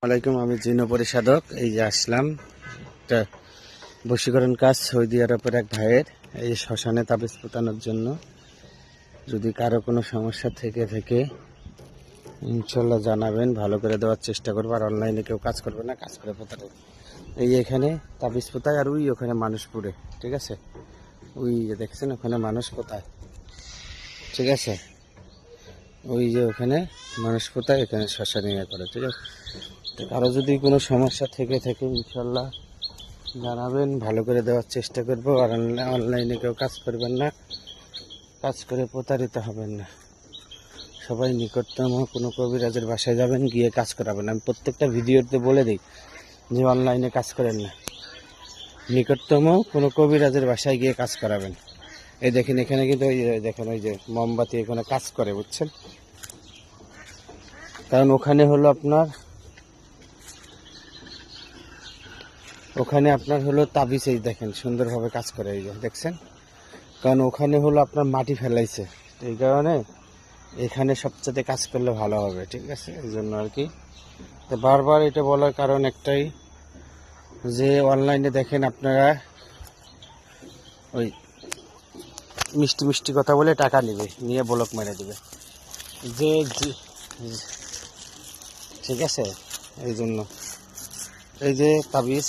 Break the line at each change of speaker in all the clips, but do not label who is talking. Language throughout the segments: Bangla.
ওয়ালাইকুম, আমি জিন পরিষদক। এই যে আসলাম একটা বশীকরণ কাজ সৌদি আরবের এক ভাইয়ের এই শ্মশানে তাবিজ পোতানোর জন্য। যদি কারো কোনো সমস্যা থেকে ইনশাল্লাহ জানাবেন, ভালো করে দেওয়ার চেষ্টা করবো। আর অনলাইনে কেউ কাজ করবে না, কাজ করে পোতাতে। এই এখানে তাবিজ পোতায় আর ওই ওখানে মানুষ পুড়ে, ঠিক আছে? ওই যে দেখছেন ওখানে মানুষ পোতায়, ঠিক আছে? ওই যে ওখানে মানুষ পোতায়, এখানে শ্মশানে করে, ঠিক আছে? তো কারো যদি কোনো সমস্যা থেকে ইনশাল্লাহ জানাবেন, ভালো করে দেওয়ার চেষ্টা করব। আর অনলাইনে কেউ কাজ করবেন না, কাজ করে প্রতারিত হবেন না। সবাই নিকটতম কোনো কবিরাজের বাসায় যাবেন, গিয়ে কাজ করাবেন। আমি প্রত্যেকটা ভিডিওতে বলে দিই যে অনলাইনে কাজ করেন না, নিকটতম কোনো কবিরাজের বাসায় গিয়ে কাজ করাবেন। এই দেখেন এখানে কিন্তু ওই দেখেন ওই যে মোমবাতি এখানে কাজ করে, বুঝছেন? কারণ ওখানে হলো আপনার হলো তাবিজ। এই দেখেন সুন্দরভাবে কাজ করে, এই যে দেখছেন। কারণ ওখানে হলো আপনার মাটি ফেলাইছে, এই কারণে এখানে সবচেয়ে কাজ করলে ভালো হবে, ঠিক আছে? এই জন্য আর কি। তো বারবার এটা বলার কারণ একটাই, যে অনলাইনে দেখেন আপনারা ওই মিষ্টি মিষ্টি কথা বলে টাকা নেবে, নিয়ে ব্লক মেরে দেবে, যে ঠিক আছে? এই জন্য এই যে তাবিজ,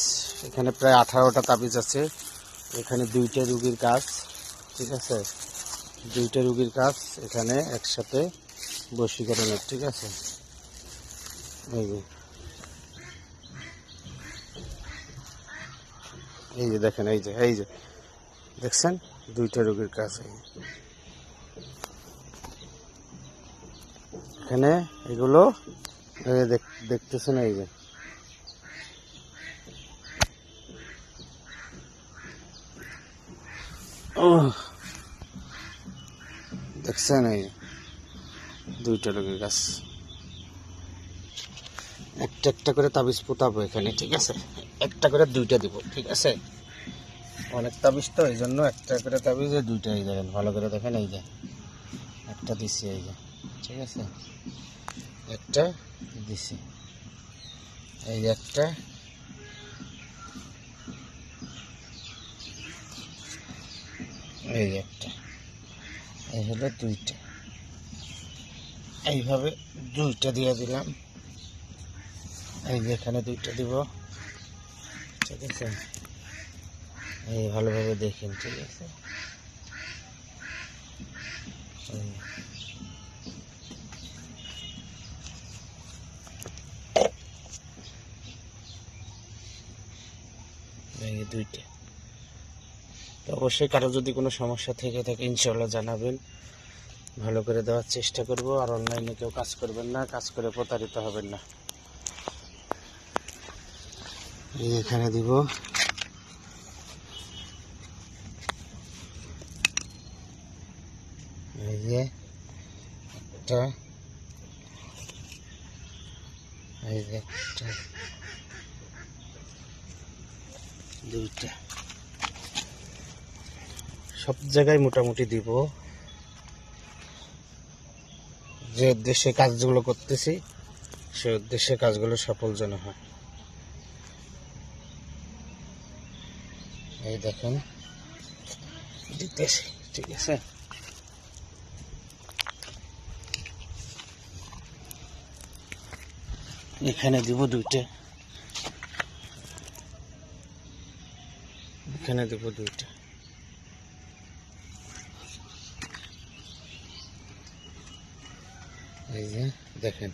এখানে প্রায় 18টা তাবিজ আছে। এখানে 2টা রুগীর কাজ, ঠিক আছে? 2টা রুগীর কাজ এখানে একসাথে বশীকরণের, ঠিক আছে? এই যে দেখেন, এই যে দেখছেন 2টা রুগীর কাজ। এখানে এগুলো দেখতেছেন, এই যে দেখছেন, এই 2টা রোগীর কাজ। একটা করে তাবিজ পোতাবো এখানে, ঠিক আছে? একটা করে 2টা দিব, ঠিক আছে? অনেক তাবিজ তো, এই জন্য একটা করে তাবিজ 2টাই দেখেন, ভালো করে দেখেন। এই যে একটা দিছি, এই যে, ঠিক আছে? একটা দিছি, এই একটা, এই একটা, এই হলো 2টা। এইভাবে 2টা দিয়ে দিলাম। এই যে এখানে 2টা দিব, ঠিক আছে? এই ভালোভাবে দেখেন, ঠিক আছে? এই 2টা। তো অবশ্যই কারো যদি কোনো সমস্যা থেকে ইনশাল্লাহ জানাবেন, ভালো করে দেওয়ার চেষ্টা করব। আর অনলাইনে কেউ কাজ করবেন না, কাজ করে প্রতারিত হবেন না। এই এখানে দিব, এই যে একটা, এই যে একটা, 2টা। সব জায়গায় মোটামুটি দিব, যে উদ্দেশ্যে কাজগুলো করতেছি সে উদ্দেশ্যে কাজগুলো সফল যেন হয়। এই দেখেন দিতেছি, ঠিক আছে? এখানে দিব 2টা, এখানে দিব 2টা। এই যে দেখেন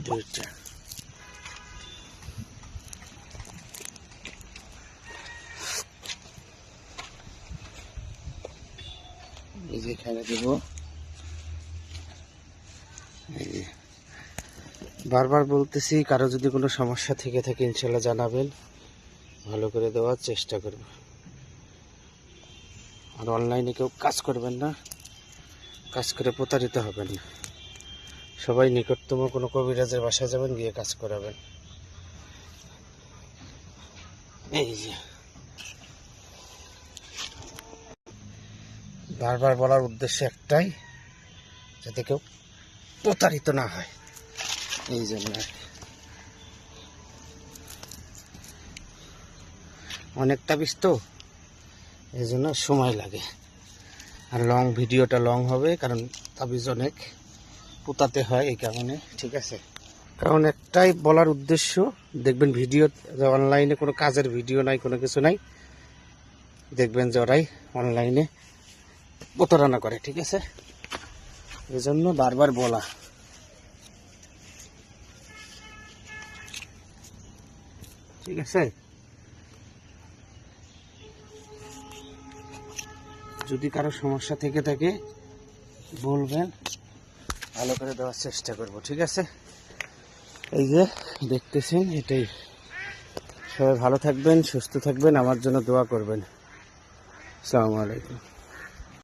2টা। এই যে এখানে দিব। এই যে বারবার বলতেছি, কারো যদি কোনো সমস্যা থেকে ইনশাল্লাহ জানাবেন, ভালো করে দেওয়ার চেষ্টা করব। আর অনলাইনে কেউ কাজ করবেন না, কাজ করে প্রতারিত হবেন না। সবাই নিকটতম কোনো কবিরাজের বাসায় যাবেন, গিয়ে কাজ করাবেন। এই যে বারবার বলার উদ্দেশ্য একটাই, যাতে কেউ প্রতারিত না হয়, এই জন্য। অনেক তাবিজ তো, এই জন্য সময় লাগে। আর ভিডিওটা লং হবে, কারণ তাবিজ অনেক পুতাতে হয় এই কারণে, ঠিক আছে। কারণ একটাই বলার উদ্দেশ্য, দেখবেন ভিডিও অনলাইনে কোনো কাজের ভিডিও নাই, কোনো কিছু নাই, দেখবেন যে ওরাই অনলাইনে প্রতারণা করে, ঠিক আছে। এই জন্য বারবার বলা। ঠিক আছে, যদি কারো সমস্যা থেকে থাকে বলবেন, ভালো করে দেওয়ার চেষ্টা করব, ঠিক আছে। এই যে দেখতেছেন, এটাই। সবাই ভালো থাকবেন, সুস্থ থাকবেন, আমার জন্য দোয়া করবেন। আসসালামু আলাইকুম।